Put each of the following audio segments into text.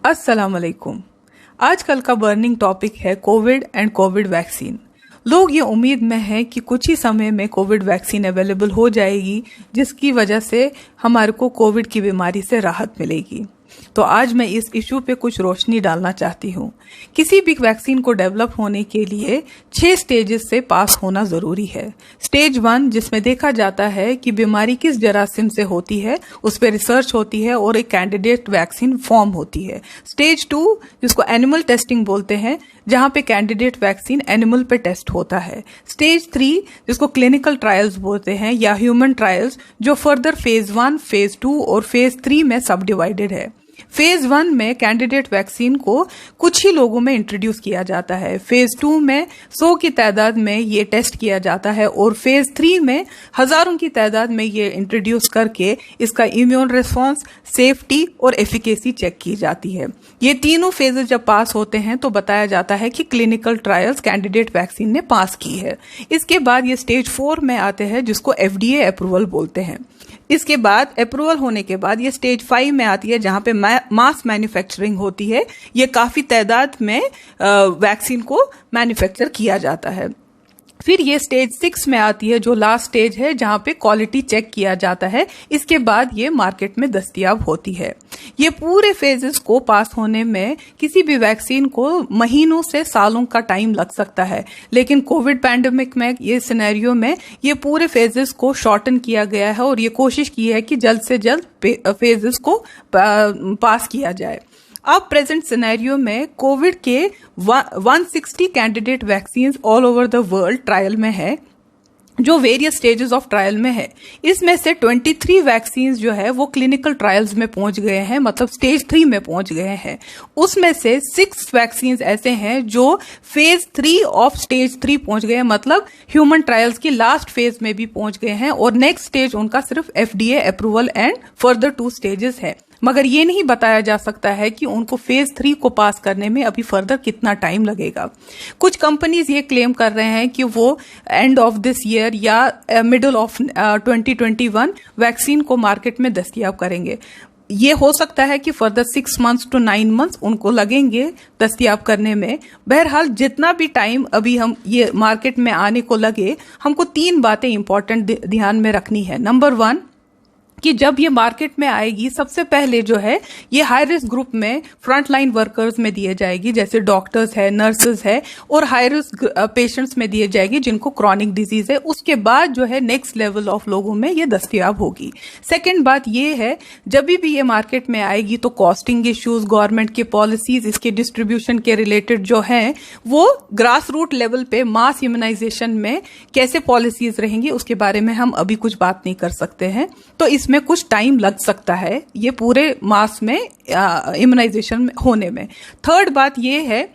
अस्सलाम वालेकुम। आजकल का बर्निंग टॉपिक है कोविड एंड कोविड वैक्सीन। लोग ये उम्मीद में हैं कि कुछ ही समय में कोविड वैक्सीन अवेलेबल हो जाएगी, जिसकी वजह से हमारे को कोविड की बीमारी से राहत मिलेगी। तो आज मैं इस इशू पे कुछ रोशनी डालना चाहती हूँ। किसी भी वैक्सीन को डेवलप होने के लिए 6 स्टेजेस से पास होना जरूरी है। स्टेज 1 जिसमें देखा जाता है कि बीमारी किस जरासीम से होती है, उस पर रिसर्च होती है और एक कैंडिडेट वैक्सीन फॉर्म होती है। स्टेज 2 जिसको एनिमल टेस्टिंग बोलते हैं, जहां पे कैंडिडेट वैक्सीन एनिमल पे टेस्ट होता है। स्टेज 3 जिसको क्लिनिकल ट्रायल्स बोलते हैं या ह्यूमन ट्रायल्स, जो फर्दर फेज 1, फेज 2 और फेज 3 में सब डिवाइडेड है। फेज 1 में कैंडिडेट वैक्सीन को कुछ ही लोगों में इंट्रोड्यूस किया जाता है। फेज 2 में 100 की तादाद में ये टेस्ट किया जाता है और फेज 3 में हजारों की तादाद में ये इंट्रोड्यूस करके इसका इम्यून रिस्पॉन्स, सेफ्टी और एफिकेसी चेक की जाती है। ये तीनों फेजेस जब पास होते हैं तो बताया जाता है कि क्लिनिकल ट्रायल्स कैंडिडेट वैक्सीन ने पास की है। इसके बाद ये स्टेज 4 में आते हैं, जिसको FDA अप्रूवल बोलते हैं। इसके बाद अप्रूवल होने के बाद ये स्टेज 5 में आती है, जहां पे मास मैन्युफैक्चरिंग होती है। ये काफी तादाद में वैक्सीन को मैन्युफैक्चर किया जाता है। फिर ये स्टेज 6 में आती है, जो लास्ट स्टेज है, जहां पे क्वालिटी चेक किया जाता है। इसके बाद ये मार्केट में दस्तयाब होती है। ये पूरे फेजेस को पास होने में किसी भी वैक्सीन को महीनों से सालों का टाइम लग सकता है, लेकिन कोविड पैंडेमिक में ये सिनेरियो में ये पूरे फेजेस को शॉर्टन किया गया है और ये कोशिश की है कि जल्द से जल्द फेजेस को पास किया जाए। अब प्रेजेंट सिनेरियो में कोविड के 160 candidate vaccine all over the world trial में है, जो वेरियस स्टेजेस ऑफ ट्रायल में है। इसमें से 23 वैक्सीन जो है वो क्लिनिकल ट्रायल्स में पहुंच गए हैं, मतलब स्टेज 3 में पहुंच गए हैं। उसमें से 6 वैक्सीन ऐसे हैं जो फेज 3 ऑफ स्टेज 3 पहुंच गए हैं, मतलब ह्यूमन ट्रायल्स की लास्ट फेज में भी पहुंच गए हैं और नेक्स्ट स्टेज उनका सिर्फ FDA approval and further 2 stages है। मगर ये नहीं बताया जा सकता है कि उनको फेज 3 को पास करने में अभी फर्दर कितना टाइम लगेगा। कुछ कंपनीज ये क्लेम कर रहे हैं कि वो एंड ऑफ दिस ईयर या मिडल ऑफ 2021 वैक्सीन को मार्केट में दस्तयाब करेंगे। ये हो सकता है कि फर्दर 6 मंथ्स to 9 मंथ्स उनको लगेंगे दस्तयाब करने में। बहरहाल जितना भी टाइम अभी हम ये मार्केट में आने को लगे, हमको 3 बातें इंपॉर्टेंट ध्यान में रखनी है। नंबर 1 कि जब ये मार्केट में आएगी, सबसे पहले जो है ये हाई रिस्क ग्रुप में फ्रंट लाइन वर्कर्स में दिए जाएगी, जैसे डॉक्टर्स है, नर्सेज है, और हाई रिस्क पेशेंट्स में दिए जाएगी जिनको क्रॉनिक डिजीज है। उसके बाद जो है नेक्स्ट लेवल ऑफ लोगों में ये दस्तयाब होगी। सेकंड बात ये है, जब भी ये मार्केट में आएगी तो कॉस्टिंग इश्यूज, गवर्नमेंट की पॉलिसीज, इसके डिस्ट्रीब्यूशन के रिलेटेड जो है वो ग्रास रूट लेवल पे मास इम्यूनाइजेशन में कैसे पॉलिसीज रहेंगी उसके बारे में हम अभी कुछ बात नहीं कर सकते हैं। तो इसमें कुछ टाइम लग सकता है ये पूरे मास में इम्यूनाइजेशन होने में। थर्ड बात ये है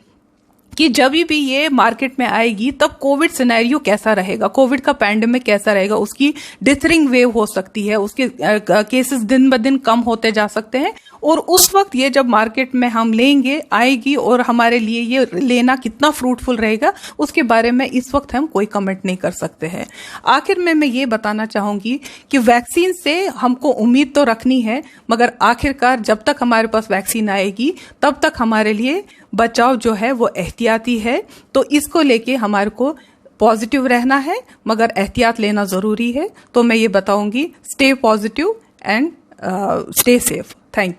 कि जब भी ये मार्केट में आएगी तब कोविड सिनेरियो कैसा रहेगा, कोविड का पैंडेमिक कैसा रहेगा, उसकी डिथरिंग वेव हो सकती है, उसके केसेस दिन ब दिन कम होते जा सकते हैं। और उस वक्त ये जब मार्केट में हम लेंगे आएगी और हमारे लिए ये लेना कितना फ्रूटफुल रहेगा उसके बारे में इस वक्त हम कोई कमेंट नहीं कर सकते हैं। आखिर में मैं ये बताना चाहूंगी कि वैक्सीन से हमको उम्मीद तो रखनी है, मगर आखिरकार जब तक हमारे पास वैक्सीन आएगी तब तक हमारे लिए बचाव जो है वो एहतियाती है। तो इसको लेके हमारे को पॉजिटिव रहना है, मगर एहतियात लेना जरूरी है। तो मैं ये बताऊंगी, stay positive and stay safe. Thank you.